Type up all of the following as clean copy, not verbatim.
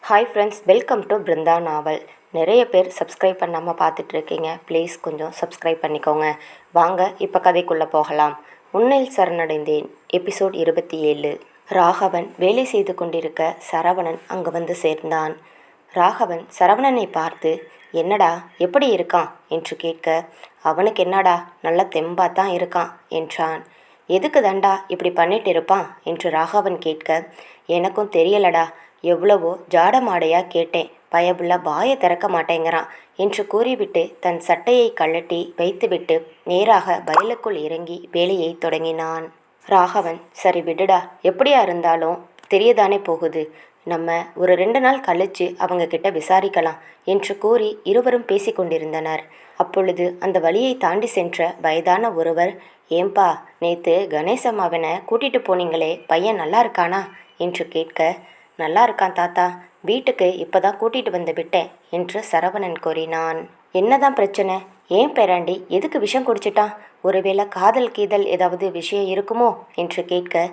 Hi friends, welcome to Brinda novel. நிறைய பேர் subscribe பண்ணாமல் பார்த்துட்ருக்கீங்க. ப்ளீஸ் கொஞ்சம் சப்ஸ்கிரைப் பண்ணிக்கோங்க. வாங்க இப்போ கதைக்குள்ளே போகலாம். உன்னில் சரணடைந்தேன். எபிசோட் 27. ராகவன் வேலை செய்து கொண்டிருக்க சரவணன் அங்கு வந்து சேர்ந்தான். ராகவன் சரவணனை பார்த்து, என்னடா எப்படி இருக்கான் என்று கேட்க, அவனுக்கு என்னடா நல்ல தெம்பாக தான் இருக்கான் என்றான். எதுக்கு தண்டா இப்படி பண்ணிட்டு இருப்பான் என்று ராகவன் கேட்க, எனக்கும் தெரியலடா, எவ்வளவோ ஜாடமாடையா கேட்டேன், பயபுள்ள வாயை திறக்க மாட்டேங்கிறான் என்று கூறிவிட்டு தன் சட்டையை கழட்டி வைத்துவிட்டு நேராக வயலுக்குள் இறங்கி வேலையை தொடங்கினான். ராகவன், சரி விடுடா, எப்படியா இருந்தாலும் தெரியதானே போகுது, நம்ம ஒரு 2 நாள் கழிச்சு அவங்க கிட்ட விசாரிக்கலாம் என்று கூறி இருவரும் பேசிக்கொண்டிருந்தனர். அப்பொழுது அந்த வழியை தாண்டி சென்ற வயதான ஒருவர், ஏம்பா, நேத்து கணேசம்மாவனை கூட்டிட்டு போனீங்களே, பையன் நல்லா இருக்கானா என்று கேட்க, நல்லா இருக்கான் தாத்தா, வீட்டுக்கு இப்போதான் கூட்டிட்டு வந்து விட்டேன் என்று சரவணன் கூறினான். என்னதான் பிரச்சனை? ஏன் பேராண்டி எதுக்கு விஷம் குடிச்சிட்டான்? ஒருவேளை காதல் கீதல் ஏதாவது விஷயம் இருக்குமோ என்று கேட்க,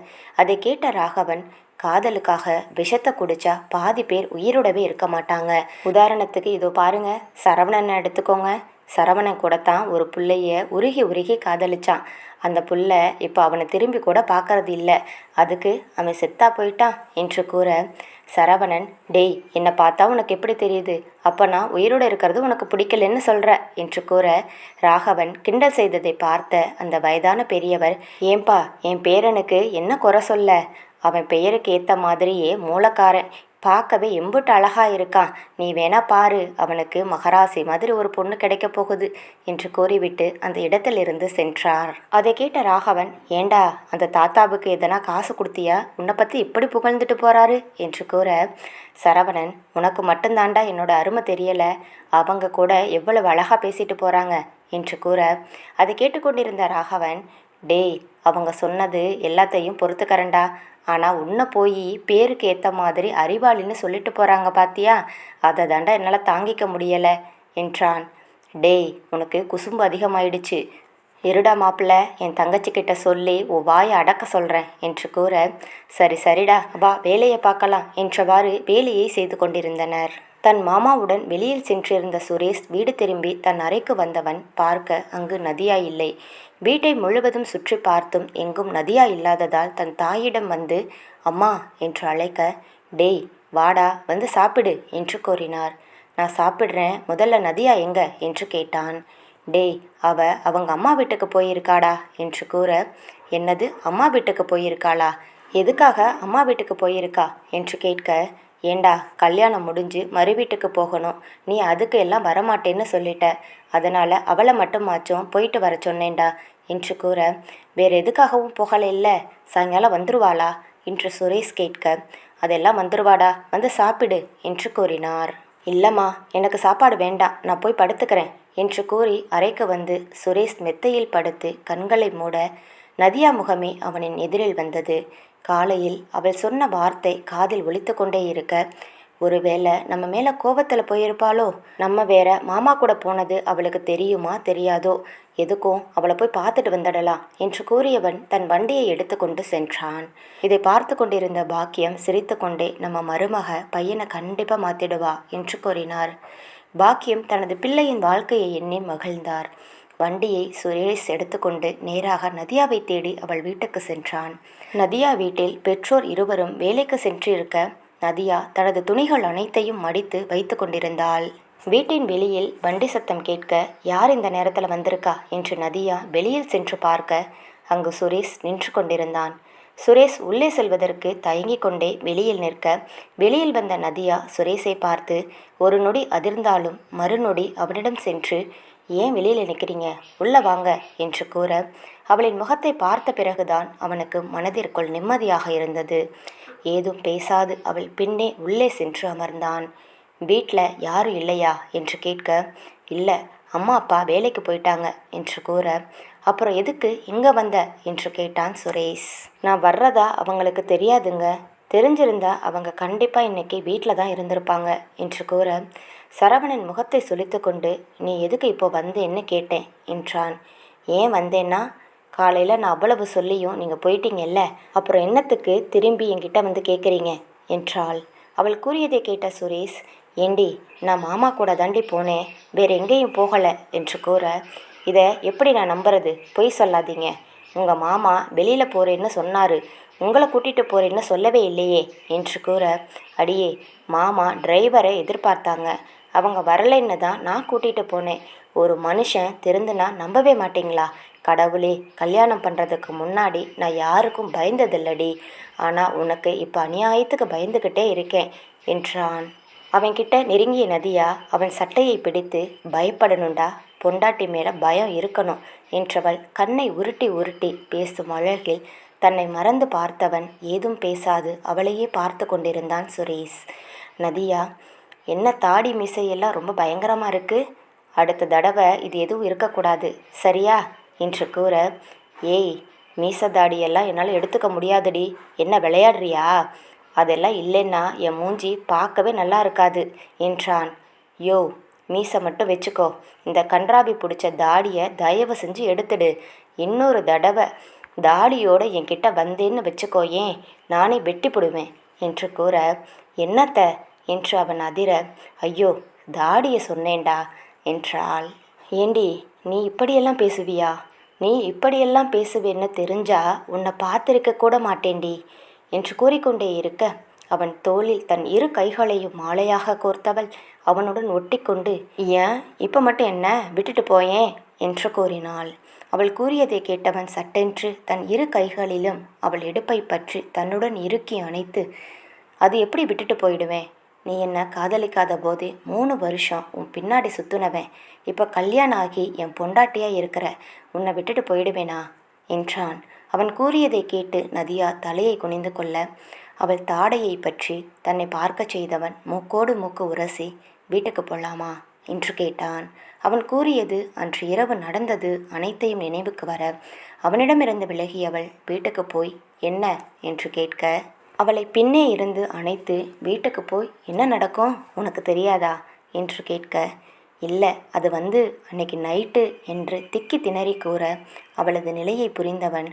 அதை கேட்ட ராகவன், காதலுக்காக விஷத்தை குடிச்சா பாதி பேர் உயிரோடவே இருக்க மாட்டாங்க. உதாரணத்துக்கு இதோ பாருங்க, சரவணனை எடுத்துக்கோங்க. சரவணன் கூட தான் ஒரு புள்ளைய உருகி உருகி காதலிச்சான். அந்த புள்ள இப்போ அவனை திரும்பி கூட பார்க்கறது இல்லை. அதுக்கு அவன் செத்தா போயிட்டான் என்று கூற, சரவணன், டேய், என்னை பார்த்தா உனக்கு எப்படி தெரியுது? அப்போ நான் உயிரோடு இருக்கிறது உனக்கு பிடிக்கலன்னு சொல்கிற என்று கூற, ராகவன் கிண்டல் செய்ததை பார்த்த அந்த வயதான பெரியவர், ஏன்பா, என் பேரனுக்கு என்ன குறை சொல்ல? அவன் பெயருக்கு ஏற்ற மாதிரியே மூலக்காரன், பார்க்கவே எம்புட்டு அழகா இருக்கான். நீ வேணா பாரு, அவனுக்கு மகராசி மாதிரி ஒரு பொண்ணு கிடைக்க போகுது என்று கூறிவிட்டு அந்த இடத்திலிருந்து சென்றார். அதை கேட்ட ராகவன், ஏண்டா, அந்த தாத்தாவுக்கு எதனா காசு கொடுத்தியா? உன்னை பற்றி இப்படி புகழ்ந்துட்டு போறாரு என்று கூற, சரவணன், உனக்கு மட்டும்தாண்டா என்னோட அருமை தெரியலை, அவங்க கூட எவ்வளவு அழகா பேசிட்டு போறாங்க என்று கூற, அதை கேட்டுக்கொண்டிருந்த ராகவன், டேய், அவங்க சொன்னது எல்லாத்தையும் பொறுத்துக்கறண்டா, ஆனால் உன்னை போய் பேருக்கு ஏற்ற மாதிரி அறிவாளின்னு சொல்லிட்டு போகிறாங்க பாத்தியா, அதை தாண்டா என்னால் தாங்கிக்க முடியலை என்றான். டேய், உனக்கு குசும்பு அதிகமாயிடுச்சு, இருடா மாப்பிள்ள, என் தங்கச்சிக்கிட்ட சொல்லி உன் வாயை அடக்க சொல்கிறேன் என்று கூற, சரி சரிடா, வா வேலையை பார்க்கலாம் என்றவாறு வேலையை செய்து கொண்டிருந்தனர். தன் மாமாவுடன் வெளியில் சென்றிருந்த சுரேஷ் வீடு திரும்பி தன் அறைக்கு வந்தவன் பார்க்க அங்கு நதியா இல்லை. வீட்டை முழுவதும் சுற்றி பார்த்தும் எங்கும் நதியா இல்லாததால் தன் தாயிடம் வந்து அம்மா என்று அழைக்க, டேய் வாடா, வந்து சாப்பிடு என்று கூறினார். நான் சாப்பிட்றேன், முதல்ல நதியா எங்க என்று கேட்டான். டேய், அவங்க அம்மா வீட்டுக்கு போயிருக்காடா என்று கூற, என்னது, அம்மா வீட்டுக்கு போயிருக்காளா? எதுக்காக அம்மா வீட்டுக்கு போயிருக்கா என்று கேட்க, ஏண்டா, கல்யாணம் முடிஞ்சு மறு வீட்டுக்கு போகணும், நீ அதுக்கு எல்லாம் வரமாட்டேன்னு சொல்லிட்ட, அதனால் அவளை மட்டுமாச்சும் போயிட்டு வர சொன்னேன்டா என்று கூற, வேறு எதுக்காகவும் போகலை, இல்லை சாயங்காலம் வந்துருவாளா என்று சுரேஷ் கேட்க, அதெல்லாம் வந்துருவாடா, வந்து சாப்பிடு என்று கூறினார். இல்லைம்மா, எனக்கு சாப்பாடு வேண்டாம், நான் போய் படுத்துக்கிறேன் என்று கூறி அறைக்கு வந்து சுரேஷ் மெத்தையில் படுத்து கண்களை மூட நதியா முகமே அவனின் எதிரில் வந்தது. காலையில் அவள் சொன்ன வார்த்தை காதில் ஒலித்து கொண்டே இருக்க, ஒருவேளை நம்ம மேலே கோபத்தில் போயிருப்பாளோ, நம்ம வேற மாமா கூட போனது அவளுக்கு தெரியுமா தெரியாதோ, எதுக்கும் அவளை போய் பார்த்துட்டு வந்துடலாம் என்று கூறியவன் தன் வண்டியை எடுத்துக்கொண்டு சென்றான். இதை பார்த்து கொண்டிருந்த பாக்கியம் சிரித்து கொண்டே, நம்ம மருமக பையனை கண்டிப்பாக மாற்றிடுவா என்று கூறினார். பாக்கியம் தனது பிள்ளையின் வாழ்க்கையை எண்ணி மகிழ்ந்தார். வண்டியை சுரேஷ் எடுத்துக்கொண்டு நேராக நதியாவை தேடி அவள் வீட்டுக்கு சென்றான். நதியா வீட்டில் பெற்றோர் இருவரும் வேலைக்கு சென்றிருக்க, நதியா தனது துணிகள் அனைத்தையும் மடித்து வைத்து கொண்டிருந்தாள். வீட்டின் வெளியில் வண்டி சத்தம் கேட்க, யார் இந்த நேரத்தில் வந்திருக்கா என்று நதியா வெளியில் சென்று பார்க்க, அங்கு சுரேஷ் நின்று கொண்டிருந்தான். சுரேஷ் உள்ளே செல்வதற்கு தயங்கி கொண்டே வெளியில் நிற்க, வெளியில் வந்த நதியா சுரேஷை பார்த்து ஒரு நொடி அதிர்ந்தாலும் மறுநொடி அவனிடம் சென்று, ஏன் வெளியில் நிற்கிறீங்க, உள்ள வாங்க என்று கூற, அவளின் முகத்தை பார்த்த பிறகுதான் அவனுக்கு மனதிற்குள் நிம்மதியாக இருந்தது. ஏதும் பேசாது அவள் பின்னே உள்ளே சென்று அமர்ந்தான். வீட்டில் யாரும் இல்லையா என்று கேட்க, இல்லை, அம்மா அப்பா வேலைக்கு போயிட்டாங்க என்று கூற, அப்புறம் எதுக்கு இங்கே வந்த என்று கேட்டான் சுரேஷ். நான் வர்றதா அவங்களுக்கு தெரியாதுங்க, தெரிஞ்சிருந்தா அவங்க கண்டிப்பாக இன்னைக்கு வீட்டில் தான் இருந்திருப்பாங்க என்று கூற, சரவணன் முகத்தை சுளித்து கொண்டு, நீ எதுக்கு இப்போ வந்தேன்னு கேட்டேன் என்றான். ஏன் வந்தேன்னா, காலையில் நான் அவ்வளவு சொல்லியும் நீங்கள் போயிட்டீங்கல்ல, அப்புறம் என்னத்துக்கு திரும்பி என்கிட்ட வந்து கேட்குறீங்க என்றாள். அவள் கூறியதை கேட்ட சுரேஷ், ஏண்டி நான் மாமா கூட தாண்டி போனேன், வேறு எங்கேயும் போகலை என்று கூற, இதை எப்படி நான் நம்புறது? பொய் சொல்லாதீங்க. உங்கள் மாமா வெளியில் போகிறேன்னு சொன்னார், உங்களை கூட்டிகிட்டு போகிறேன்னு சொல்லவே இல்லையே என்று கூற, அடியே மாமா டிரைவரை எதிர்பார்த்தாங்க, அவங்க வரலைன்னு தான் நான் கூட்டிகிட்டு போனேன். ஒரு மனுஷன் திருந்துனா நம்பவே மாட்டிங்களா? கடவுளே, கல்யாணம் பண்ணுறதுக்கு முன்னாடி நான் யாருக்கும் பயந்ததில்லடி, ஆனால் உனக்கு இப்போ அநியாயத்துக்கு பயந்துக்கிட்டே இருக்கேன் என்றான். அவன்கிட்ட நெருங்கிய நதியா அவன் சட்டையை பிடித்து, பயப்படணுண்டா, பொண்டாட்டி மேலே பயம் இருக்கணும் என்றவள் கண்ணை உருட்டி உருட்டி பேசும் அழகில் தன்னை மறந்து பார்த்தவன் ஏதும் பேசாது அவளையே பார்த்து கொண்டிருந்தான் சுரேஷ். நதியா, என்ன தாடி மீசையெல்லாம் ரொம்ப பயங்கரமாக இருக்குது, அடுத்த தடவை இது எதுவும் இருக்கக்கூடாது சரியா என்று கூற, ஏய் மீசதாடியெல்லாம் என்னால் எடுத்துக்க முடியாதுடி, என்ன விளையாடுறியா? அதெல்லாம் இல்லைன்னா என் மூஞ்சி பார்க்கவே நல்லா இருக்காது என்றான். யோ, மீசை மட்டும் வச்சுக்கோ, இந்த கன்றாபி பிடிச்ச தாடியை தயவு செஞ்சு எடுத்துடு, இன்னொரு தடவை தாடியோடு என்கிட்ட வந்தேன்னு வச்சுக்கோ, ஏன் நானே வெட்டி போடுவேன் என்று கூற, என்னத்த என்று அவன் அதிர, ஐயோ தாடியை சொன்னேன்டா என்றாள். ஏண்டி நீ இப்படியெல்லாம் பேசுவியா? நீ இப்படியெல்லாம் பேசுவேன்னு தெரிஞ்சா உன்னை பார்த்திருக்க கூட மாட்டேண்டி என்று கூறிக்கொண்டே இருக்க, அவன் தோளில் தன் இரு கைகளையும் மாலையாக கோர்த்தவள் அவனுடன் ஒட்டி கொண்டு, ஏன் இப்போ மட்டும் என்ன விட்டுட்டு போயேன் என்று கூறினாள். அவள் கூறியதை கேட்டவன் சட்டென்று தன் இரு கைகளிலும் அவள் இடுப்பை பற்றி தன்னுடன் இறுக்கி அணைத்து, அது எப்படி விட்டுட்டு போயிடுவேன்? நீ என்ன காதலிக்காத போதே 3 வருஷம் உன் பின்னாடி சுற்றுனவன், இப்போ கல்யாணம் ஆகி என் பொண்டாட்டியாக இருக்கிற, உன்னை விட்டுட்டு போயிடுவேனா என்றான். அவன் கூறியதை கேட்டு நதியா தலையை குனிந்து கொள்ள, அவள் தாடையை பற்றி தன்னை பார்க்க செய்தவன் மூக்கோடு மூக்கு உரசி, வீட்டுக்கு போகலாமா என்று கேட்டான். அவன் கூறியது அன்று இரவு நடந்தது அனைத்தையும் நினைவுக்கு வர, அவனிடமிருந்து விலகியவள் வீட்டுக்கு போய் என்ன என்று கேட்க, அவளை பின்னே இருந்து அணைத்து, வீட்டுக்கு போய் என்ன நடக்கும் உனக்கு தெரியாதா என்று கேட்க, இல்லை அது அன்னைக்கு நைட்டு என்று திக்கி திணறி கூற, அவளது நிலையை புரிந்தவன்,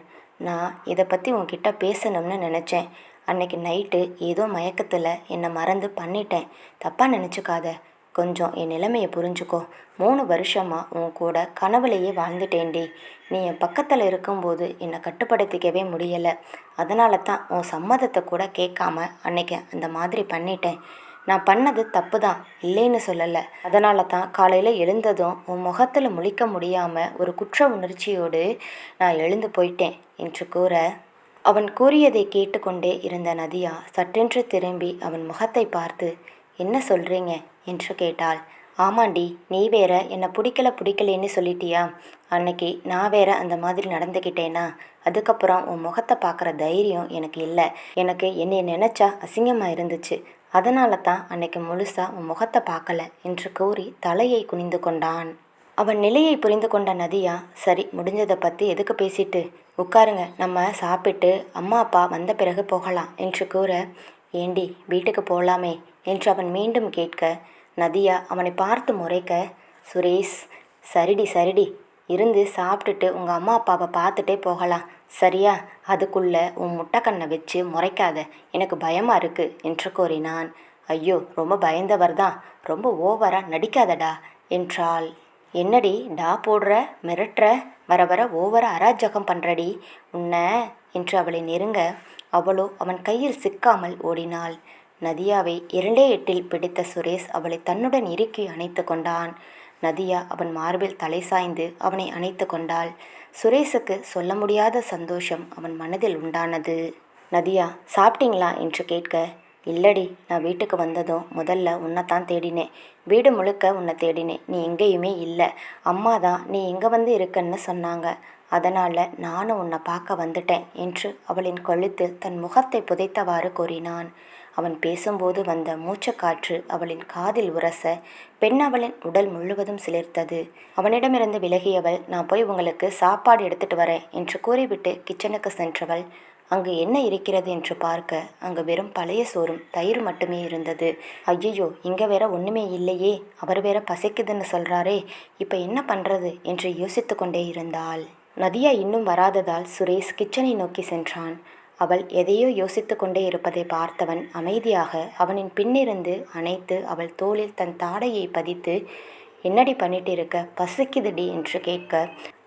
நான் இதை பற்றி உன்கிட்ட பேசணும்னு நினச்சேன், அன்னைக்கு நைட்டு ஏதோ மயக்கத்தில் என்னை மறந்து பண்ணிட்டேன், தப்பாக நினச்சிக்காத, கொஞ்சம் என் நிலைமையை புரிஞ்சுக்கோ, 3 வருஷமாக உன் கூட கனவுலையே வாழ்ந்துட்டேன்டி, நீ என் பக்கத்தில் இருக்கும்போது என்னை கட்டுப்படுத்திக்கவே முடியலை, அதனால தான் உன் சம்மதத்தை கூட கேட்காம அன்னைக்கு அந்த மாதிரி பண்ணிட்டேன், நான் பண்ணது தப்பு தான் இல்லைன்னு சொல்லலை, அதனால தான் காலையில் எழுந்ததும் உன் முகத்தில் முழிக்க முடியாமல் ஒரு குற்ற உணர்ச்சியோடு நான் எழுந்து போயிட்டேன் என்று கூற, அவன் கூறியதை கேட்டுக்கொண்டே இருந்த நதியா சட்டென்று திரும்பி அவன் முகத்தை பார்த்து, என்ன சொல்கிறீங்க என்று கேட்டாள். ஆமாண்டி, நீ வேற என்னை பிடிக்கலன்னு சொல்லிட்டியா, அன்னைக்கு நான் வேற அந்த மாதிரி நடந்துக்கிட்டேனா, அதுக்கப்புறம் உன் முகத்தை பார்க்குற தைரியம் எனக்கு இல்லை, எனக்கு என்னை நினச்சா அசிங்கமாக இருந்துச்சு, அதனால தான் அன்னைக்கு முழுசாக உன் முகத்தை பார்க்கல என்று கூறி தலையை குனிந்து கொண்டான். அவன் நிலையை புரிந்து கொண்ட நதியா, சரி முடிஞ்சதை பற்றி எதுக்கு பேசிட்டு, உட்காருங்க, நம்ம சாப்பிட்டு அம்மா அப்பா வந்த பிறகு போகலாம் என்று கூற, ஏண்டி வீட்டுக்கு போகலாமே என்று அவன் மீண்டும் கேட்க, நதியா அவனை பார்த்து முறைக்க, சுரேஷ் சரிடி இருந்து சாப்பிட்டுட்டு உங்கள் அம்மா அப்பாவை பார்த்துட்டே போகலாம் சரியா, அதுக்குள்ளே உன் முட்டைக்கண்ணை வச்சு முறைக்காத, எனக்கு பயமாக இருக்குது என்று கூறினான். ஐயோ ரொம்ப பயந்தவர் தான், ரொம்ப ஓவராக நடிக்காதடா என்றாள். என்னடி டா போடுற, மிரட்டுற, வர வர ஓவராக அராஜகம் பண்ணுறடி உன்னை என்று அவளை நெருங்க, அவளோ அவன் கையில் சிக்காமல் ஓடினாள். நதியாவை 2 எட்டில் பிடித்த சுரேஷ் அவளை தன்னுடன் இறுக்கி அணைத்து கொண்டான். நதியா அவன் மார்பில் தலை சாய்ந்து அவனை அணைத்து கொண்டாள். சுரேஷுக்கு சொல்ல முடியாத சந்தோஷம் அவன் மனதில் உண்டானது. நதியா சாப்பிட்டீங்களா என்று கேட்க, இல்லடி, நான் வீட்டுக்கு வந்ததும் முதல்ல உன்னைத்தான் தேடினேன், வீடு முழுக்க உன்னை தேடினேன், நீ எங்கேயுமே இல்லை, அம்மா தான் நீ எங்கே இருக்கன்னு சொன்னாங்க, அதனால் நானும் உன்னை பார்க்க வந்துட்டேன் என்று அவளின் கழுத்தில் தன் முகத்தை புதைத்தவாறு கூறினான். அவன் பேசும்போது வந்த மூச்சுக்காற்று அவளின் காதில் உரச பெண் அவளின் உடல் முழுவதும் சிலிர்த்தது. அவனிடமிருந்து விலகியவள், நான் போய் உங்களுக்கு சாப்பாடு எடுத்துட்டு வரேன் என்று கூறிவிட்டு கிச்சனுக்கு சென்றவள் அங்கு என்ன இருக்கிறது என்று பார்க்க அங்கு வெறும் பழைய சோறும் தயிர் மட்டுமே இருந்தது. ஐயோ, இங்கே வேற ஒன்றுமே இல்லையே, அவர் வேற பசிக்குதுன்னு சொல்கிறாரே, இப்போ என்ன பண்ணுறது என்று யோசித்து கொண்டே இருந்தாள். நதியா இன்னும் வராததால் சுரேஷ் கிச்சனை நோக்கி சென்றான். அவள் எதையோ யோசித்து கொண்டே இருப்பதை பார்த்தவன் அமைதியாக அவனின் பின்னிருந்து அணைத்து அவள் தோளில் தன் தாடையை பதித்து, என்னடி பண்ணிட்டு இருக்க, பசிக்குதுடி என்று கேட்க,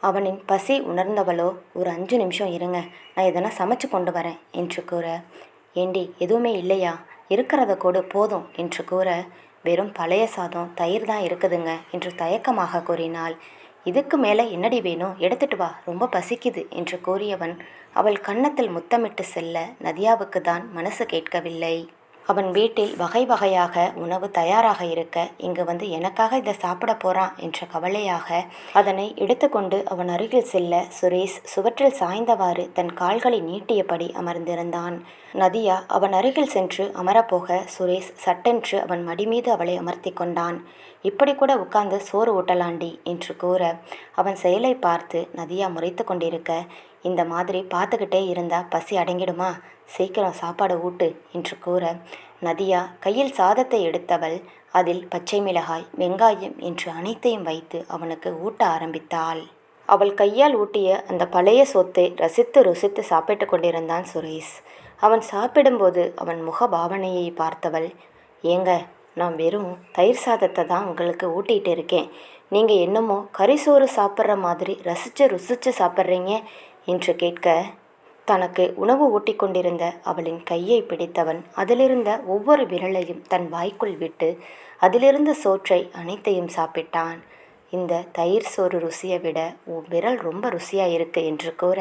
அவனின் பசி உணர்ந்தவளோ, ஒரு 5 நிமிஷம் இருங்க, நான் எதனா சமைச்சு கொண்டு வரேன் என்று கூற, ஏண்டி எதுவுமே இல்லையா, இருக்கிறத கொடு போதும் என்று கூற, வெறும் பழைய சாதம் தயிர் தான் இருக்குதுங்க என்று தயக்கமாக கூறினாள். இதுக்கு மேலே என்னடி வேணும், எடுத்துட்டு வா, ரொம்ப பசிக்குது என்று கூறியவன் அவள் கன்னத்தில் முத்தமிட்டு செல்ல நதியாவுக்கு தான் மனசு கேட்கவில்லை. அவன் வீட்டில் வகை வகையாக உணவு தயாராக இருக்க இங்கு வந்து எனக்காக இதை சாப்பிட போறான் என்ற கவலையாக அதனை எடுத்துக்கொண்டு அவன் அருகில் செல்ல சுரேஷ் சுவற்றில் சாய்ந்தவாறு தன் கால்களை நீட்டியபடி அமர்ந்திருந்தான். நதியா அவன் அருகில் சென்று அமரப்போக சுரேஷ் சட்டென்று அவன் மடி மீது அவளை அமர்த்தி கொண்டான். இப்படி கூட உட்கார்ந்து சோறு ஊட்டலாண்டி என்று கூற அவன் செயலை பார்த்து நதியா முறைத்து கொண்டிருக்க, இந்த மாதிரி பார்த்துக்கிட்டே இருந்தா பசி அடங்கிடுமா, சீக்கிரம் சாப்பாடு ஊட்டு என்று கூற, நதியா கையில் சாதத்தை எடுத்தவள் அதில் பச்சை மிளகாய் வெங்காயம் என்று அனைத்தையும் வைத்து அவனுக்கு ஊட்ட ஆரம்பித்தாள். அவள் கையால் ஊட்டிய அந்த பழைய சொத்தை ரசித்து ருசித்து சாப்பிட்டு கொண்டிருந்தான் சுரேஷ். அவன் சாப்பிடும்போது அவன் முக பாவனையை பார்த்தவள், ஏங்க, நான் வெறும் தயிர் சாதத்தை தான் உங்களுக்கு ஊட்டிகிட்டு இருக்கேன், நீங்கள் என்னமோ கறிசோறு சாப்பிட்ற மாதிரி ரசித்து ருசித்து சாப்பிட்றீங்க என்று கேட்க, தனக்கு உணவு ஊட்டி கொண்டிருந்த அவளின் கையை பிடித்தவன் அதிலிருந்த ஒவ்வொரு விரலையும் தன் வாய்க்குள் விட்டு அதிலிருந்த சோற்றை அனைத்தையும் சாப்பிட்டான். இந்த தயிர் சோறு ருசியை விட உன் விரல் ரொம்ப ருசியாக இருக்கு என்று கூற,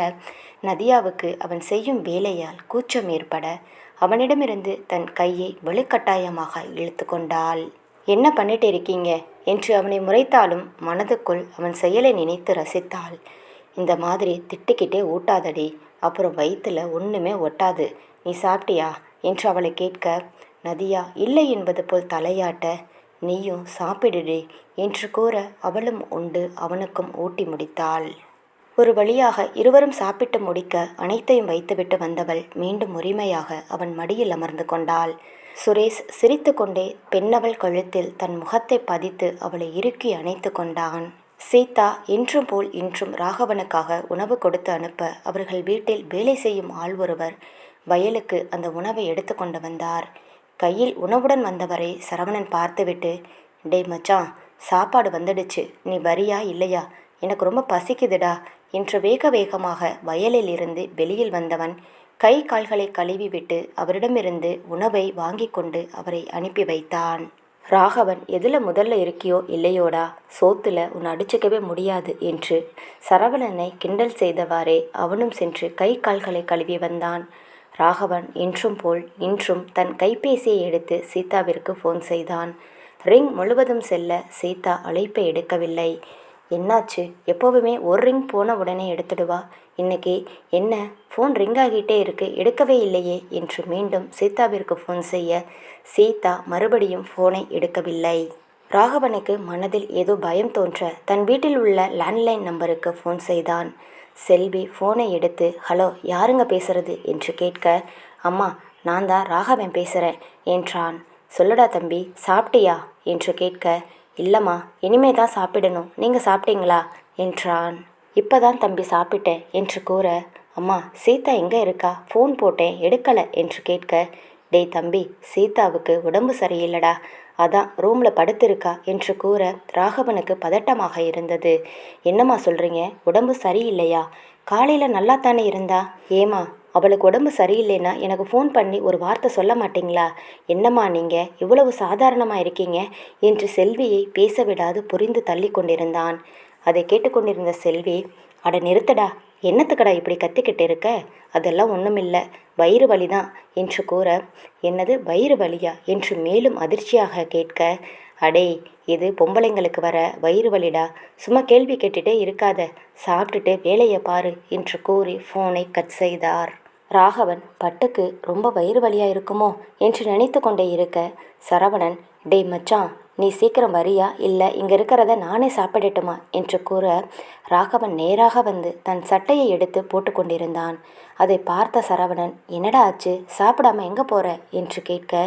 நதியாவுக்கு அவன் செய்யும் வேலையால் கூச்சம் ஏற்பட அவனிடமிருந்து தன் கையை வலுக்கட்டாயமாக இழுத்து கொண்டாள். என்ன பண்ணிட்டு இருக்கீங்க என்று அவனை முறைத்தாலும் மனதுக்குள் அவன் செயலை நினைத்து ரசித்தாள். இந்த மாதிரி திட்டிக்கிட்டே ஊட்டாதடி, அப்புறம் வயிற்றுல ஒன்றுமே ஒட்டாது, நீ சாப்பிட்டியா என்று அவளை கேட்க, நதியா இல்லை என்பது போல் தலையாட்ட, நீயும் சாப்பிடுடி என்று கூற அவளும் உண்டு அவனுக்கும் ஊட்டி முடித்தாள். ஒரு வழியாக இருவரும் சாப்பிட்டு முடிக்க அனைத்தையும் வைத்துவிட்டு வந்தவள் மீண்டும் உரிமையாக அவன் மடியில் அமர்ந்து கொண்டாள். சுரேஷ் சிரித்து கொண்டே பெண்ணவள் கழுத்தில் தன் முகத்தை பதித்து அவளை இறுக்கி அணைத்து கொண்டான். சீதா என்றும் போல் இன்றும் ராகவனுக்காக உணவு கொடுத்து அனுப்ப அவர்கள் வீட்டில் வேலை செய்யும் ஆள் ஒருவர் வயலுக்கு அந்த உணவை எடுத்து கொண்டு வந்தார். கையில் உணவுடன் வந்தவரை சரவணன் பார்த்துவிட்டு, டேய் மச்சான், சாப்பாடு வந்துடுச்சு, நீ வரியா இல்லையா, எனக்கு ரொம்ப பசிக்குதுடா என்று வேக வேகமாக வயலில் இருந்து வெளியில் வந்தவன் கை கால்களை கழுவி விட்டு அவரிடமிருந்து உணவை வாங்கி கொண்டு அவரை அனுப்பி வைத்தான். ராகவன் எதில் முதல்ல இருக்கியோ இல்லையோடா, சோத்துல உன்னை அடிச்சுக்கவே முடியாது என்று சரவணனை கிண்டல் செய்தவாறே அவனும் சென்று கை கால்களை கழுவி வந்தான். ராகவன் என்றும் போல் இன்றும் தன் கைபேசியை எடுத்து சீதாவிற்கு ஃபோன் செய்தான். ரிங் முழுவதும் செல்ல சீதா அழைப்பை எடுக்கவில்லை. என்னாச்சு, எப்போவுமே ஒரு ரிங் போன உடனே எடுத்துடுவா, இன்னைக்கு என்ன ஃபோன் ரிங் ஆகிட்டே இருக்கு, எடுக்கவே இல்லையே என்று மீண்டும் சீதாவிற்கு ஃபோன் செய்ய சீதா மறுபடியும் ஃபோனை எடுக்கவில்லை. ராகவனுக்கு மனதில் ஏதோ பயம் தோன்ற தன் வீட்டில் உள்ள லேண்ட்லைன் நம்பருக்கு ஃபோன் செய்தான். செல்வி ஃபோனை எடுத்து, ஹலோ, யாருங்க பேசுறது என்று கேட்க, அம்மா, நான் தான் ராகவன் பேசுகிறேன் என்றான். சொல்லுடா தம்பி, சாப்பிட்டியா என்று கேட்க, இல்லைம்மா, இனிமே தான் சாப்பிடணும், நீங்கள் சாப்பிட்டீங்களா என்றான். இப்போ தான் தம்பி சாப்பிட்டேன் என்று கூற, அம்மா, சீதா எங்கே இருக்கா, ஃபோன் போட்டேன் எடுக்கலை என்று கேட்க, டேய் தம்பி, சீதாவுக்கு உடம்பு சரியில்லடா, அதான் ரூமில் படுத்திருக்கா என்று கூற ராகவனுக்கு பதட்டமாக இருந்தது. என்னம்மா சொல்கிறீங்க, உடம்பு சரியில்லையா, காலையில் நல்லா தானே இருந்தா, ஏமா அவளுக்கு உடம்பு சரியில்லைன்னா எனக்கு ஃபோன் பண்ணி ஒரு வார்த்தை சொல்ல மாட்டிங்களா, என்னம்மா நீங்கள் இவ்வளவு சாதாரணமாக இருக்கீங்க என்று செல்வியை பேச விடாது புரிந்து தள்ளி கொண்டிருந்தான். அதை கேட்டுக்கொண்டிருந்த செல்வி, அட நிறுத்தடா, என்னத்துக்கடா இப்படி கத்திக்கிட்டு இருக்க, அதெல்லாம் ஒன்றுமில்லை, வயிறு வலிதான் என்று கூற, என்னது வயிறு வலியா என்று மேலும் அதிர்ச்சியாக கேட்க, அடே, இது பொம்பளைங்களுக்கு வர வயிறு வலிடா, சும்மா கேள்வி கேட்டுட்டே இருக்காத, சாப்பிட்டுட்டு வேலையை பாரு என்று கூறி ஃபோனை கட் செய்தார். ராகவன் பட்டுக்கு ரொம்ப வயிறு வலியாக இருக்குமோ என்று நினைத்து கொண்டே இருக்க சரவணன், டேய் மச்சான், நீ சீக்கிரம் வரியா இல்லை இங்கே இருக்கிறத நானே சாப்பிடட்டுமா என்று கூற ராகவன் நேராக வந்து தன் சட்டையை எடுத்து போட்டு கொண்டிருந்தான். அதை பார்த்த சரவணன், என்னடா ஆச்சு, சாப்பிடாம எங்கே போகிற என்று கேட்க,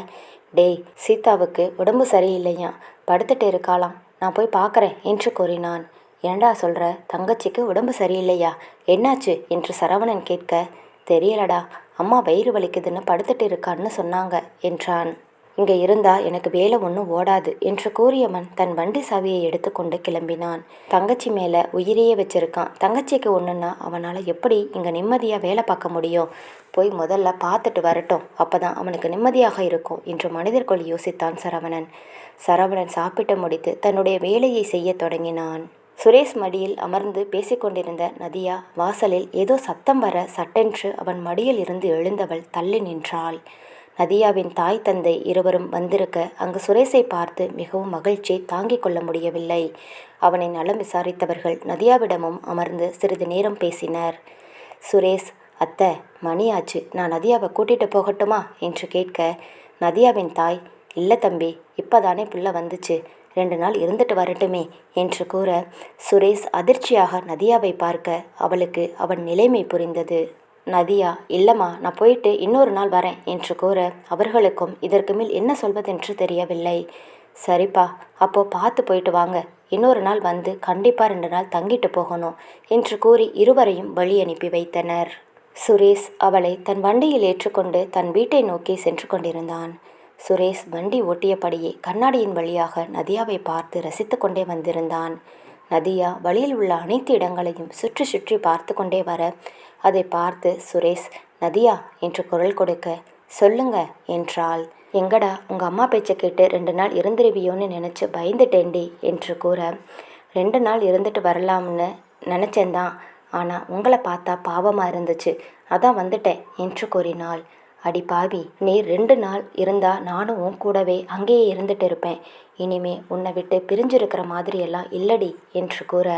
டேய், சீதாவுக்கு உடம்பு சரியில்லையா, படுத்துட்டு இருக்காளாம், நான் போய் பார்க்குறேன் என்று கூறினான். என்னடா சொல்கிற, தங்கச்சிக்கு உடம்பு சரியில்லையா, என்னாச்சு என்று சரவணன் கேட்க, தெரியலடா, அம்மா வயிறு வலிக்குதுன்னு படுத்துட்டு இருக்கான்னு சொன்னாங்க என்றான். இங்கே இருந்தா எனக்கு வேலை ஒன்றும் ஓடாது என்று கூறியவன் தன் வண்டி சாவியை எடுத்துக்கொண்டு கிளம்பினான். தங்கச்சி மேலே உயிரையே வச்சிருக்கான். தங்கச்சிக்கு ஒன்றுன்னா அவனால் எப்படி இங்கே நிம்மதியாக வேலை பார்க்க முடியும்? போய் முதல்ல பார்த்துட்டு வரட்டும், அப்போதான் அவனுக்கு நிம்மதியாக இருக்கும் என்று மனிதர்கொள் யோசித்தான் சரவணன். சரவணன் சாப்பிட்டு முடித்து தன்னுடைய வேலையை செய்ய தொடங்கினான். சுரேஷ் மடியில் அமர்ந்து பேசிக்கொண்டிருந்த நதியா வாசலில் ஏதோ சத்தம் வர சட்டென்று அவன் மடியில் இருந்து எழுந்தவள் தள்ளி நின்றாள். நதியாவின் தாய் தந்தை இருவரும் வந்திருக்க அங்கு சுரேஷை பார்த்து மிகவும் மகிழ்ச்சி தாங்கிக் கொள்ள முடியவில்லை. அவனை நலம் விசாரித்தவர்கள் நதியாவிடமும் அமர்ந்து சிறிது நேரம் பேசினர். சுரேஷ், அத்தை மணியாச்சு, நான் நதியாவை கூட்டிகிட்டு போகட்டுமா என்று கேட்க, நதியாவின் தாய், இல்லை தம்பி, இப்போதானே புள்ள வந்துச்சு, 2 நாள் இருந்துட்டு வரட்டுமே என்று கூற, சுரேஷ் அதிர்ச்சியாக நதியாவை பார்க்க அவளுக்கு அவன் நிலைமை புரிந்தது. நதியா, இல்லைம்மா, நான் போயிட்டு இன்னொரு நாள் வரேன் என்று கூற அவர்களுக்கும் இதற்கு மேல் என்ன சொல்வதென்று தெரியவில்லை. சரிப்பா, அப்போ பார்த்து போயிட்டு வாங்க, இன்னொரு நாள் வந்து கண்டிப்பாக 2 நாள் தங்கிட்டு போகணும் என்று கூறி இருவரையும் வழி அனுப்பி வைத்தனர். சுரேஷ் அவளை தன் வண்டியில் ஏற்றுக்கொண்டு தன் வீட்டை நோக்கி சென்று கொண்டிருந்தான். சுரேஷ் வண்டி ஓட்டியபடியே கண்ணாடியின் வழியாக நதியாவை பார்த்து ரசித்து கொண்டே வந்திருந்தான். நதியா வழியில் உள்ள அனைத்து இடங்களையும் சுற்றி சுற்றி பார்த்து கொண்டே வர அதை பார்த்து சுரேஷ், நதியா என்று குரல் கொடுக்க, சொல்லுங்க என்றாள். எங்கடா உங்கள் அம்மா பேச்சை கேட்டு 2 நாள் இருந்துருவியோன்னு நினச்சி பயந்துட்டேண்டி என்று கூற, 2 நாள் இருந்துட்டு வரலாம்னு நினச்சேன்தான், ஆனால் உங்களை பார்த்தா பாவமாக இருந்துச்சு, அதான் வந்துட்டேன் என்று கூறினாள். அடி பாவி, நீ 2 நாள் இருந்தா நானும் உன் கூடவே அங்கேயே இருந்துட்டு இருப்பேன், இனிமே உன்னை விட்டு பிரிஞ்சிருக்கிற மாதிரியெல்லாம் இல்லடி என்று கூற,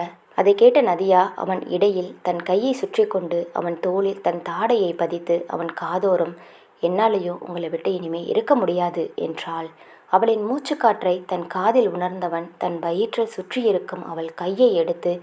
அதை கேட்ட நதியா அவன் இடையில் தன் கையை சுற்றி கொண்டு அவன் தோளில் தன் தாடையை பதித்து அவன் காதோறும், என்னாலேயோ உங்களை விட்டு இனிமே இருக்க முடியாது என்றாள். அவளின் மூச்சுக்காற்றை தன் காதில் உணர்ந்தவன் தன் வயிற்றில் சுற்றியிருக்கும் அவள் கையை எடுத்து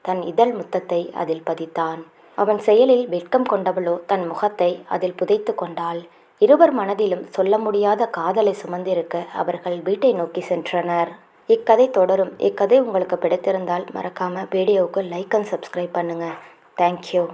தன் இதழ் முத்தத்தை அதில் பதித்தான். அவன் செயலில் வெட்கம் கொண்டவளோ தன் முகத்தை அதில் புதைத்து கொண்டாள். இருவர் மனதிலும் சொல்ல முடியாத காதலை சுமந்திருக்க அவர்கள் வீட்டை நோக்கி சென்றனர். இக்கதை தொடரும். இக்கதை உங்களுக்கு பிடித்திருந்தால் மறக்காமல் வீடியோவுக்கு லைக் அண்ட் சப்ஸ்கிரைப் பண்ணுங்கள். தேங்க்யூ.